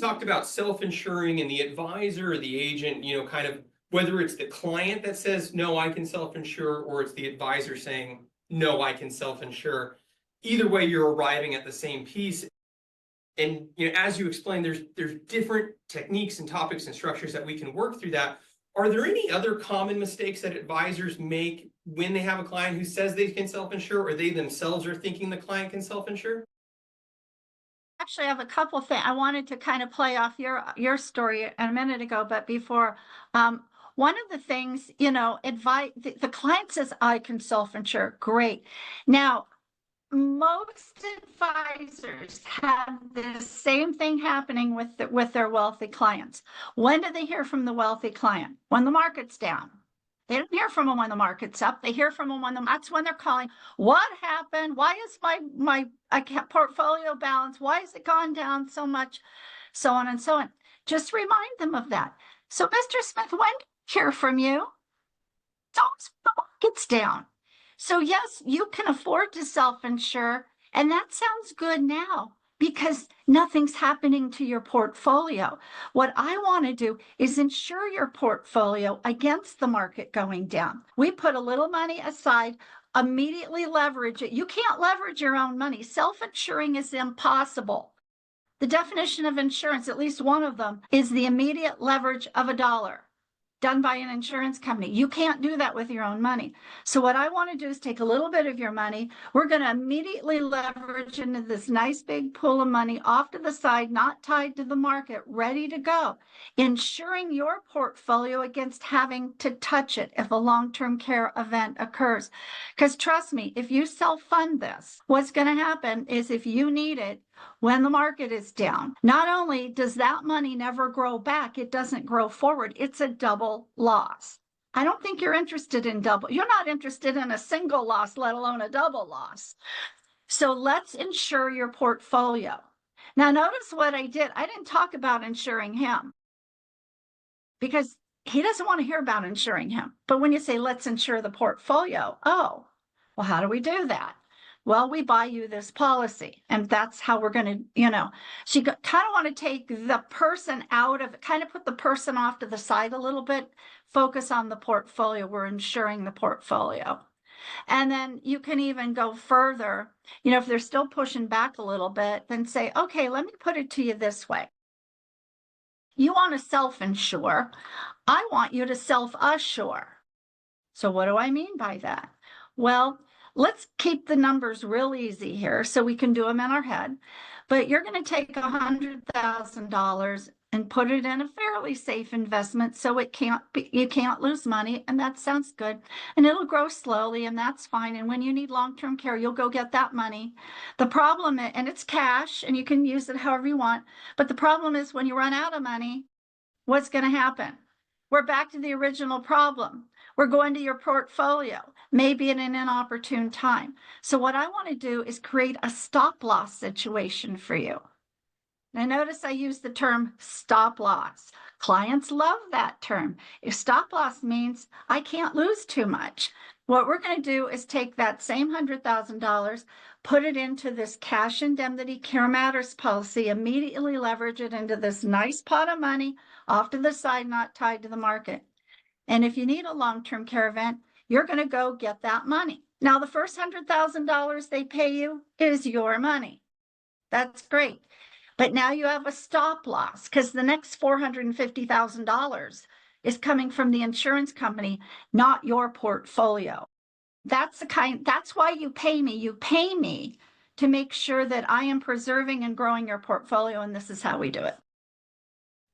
talked about self-insuring and the advisor or the agent, kind of whether it's the client that says, no, I can self-insure, or it's the advisor saying, no, I can self-insure. Either way, you're arriving at the same piece. And as you explained, there's different techniques and topics and structures that we can work through that. Are there any other common mistakes that advisors make when they have a client who says they can self-insure, or they themselves are thinking the client can self-insure? Actually, I have a couple things. I wanted to kind of play off your story a minute ago, but before, one of the things, advice, the client says, I can self-insure. Great. Now, most advisors have the same thing happening with their wealthy clients. When do they hear from the wealthy client? When the market's down. They don't hear from them when the market's up. They hear from them that's when they're calling. What happened? Why is my portfolio balance? Why has it gone down so much? So on and so on. Just remind them of that. So, Mr. Smith, when do I hear from you? It's always when the market's down. So yes, you can afford to self-insure, and that sounds good now because nothing's happening to your portfolio. What I want to do is insure your portfolio against the market going down. We put a little money aside, immediately leverage it. You can't leverage your own money. Self-insuring is impossible. The definition of insurance, at least one of them, is the immediate leverage of $1 done by an insurance company. You can't do that with your own money. So what I want to do is take a little bit of your money. We're going to immediately leverage into this nice big pool of money off to the side, not tied to the market, ready to go, insuring your portfolio against having to touch it if a long-term care event occurs. Because trust me, if you self-fund this, what's going to happen is if you need it, when the market is down, not only does that money never grow back, it doesn't grow forward. It's a double loss. I don't think you're interested in double. You're not interested in a single loss, let alone a double loss. So let's insure your portfolio. Now, notice what I did. I didn't talk about insuring him because he doesn't want to hear about insuring him. But when you say, let's insure the portfolio, oh, well, how do we do that? Well, we buy you this policy, and that's how we're going to, so you kind of want to take the person out of it, kind of put the person off to the side a little bit, focus on the portfolio. We're insuring the portfolio. And then you can even go further, if they're still pushing back a little bit, then say, okay, let me put it to you this way. You want to self-insure. I want you to self-assure. So what do I mean by that? Well, let's keep the numbers real easy here so we can do them in our head. But you're going to take $100,000 and put it in a fairly safe investment so you can't lose money, and that sounds good. And it'll grow slowly, and that's fine. And when you need long-term care, you'll go get that money. The problem is, and it's cash, and you can use it however you want, but the problem is when you run out of money, what's going to happen? We're back to the original problem. We're going to your portfolio, maybe in an inopportune time. So what I want to do is create a stop loss situation for you. Now notice I use the term stop loss. Clients love that term. If stop loss means I can't lose too much. What we're going to do is take that same $100,000, put it into this cash indemnity care matters policy, immediately leverage it into this nice pot of money off to the side, not tied to the market. And if you need a long-term care event, you're going to go get that money. Now, the first $100,000 they pay you is your money. That's great. But now you have a stop loss because the next $450,000 is coming from the insurance company, not your portfolio. That's why you pay me. You pay me to make sure that I am preserving and growing your portfolio, and this is how we do it.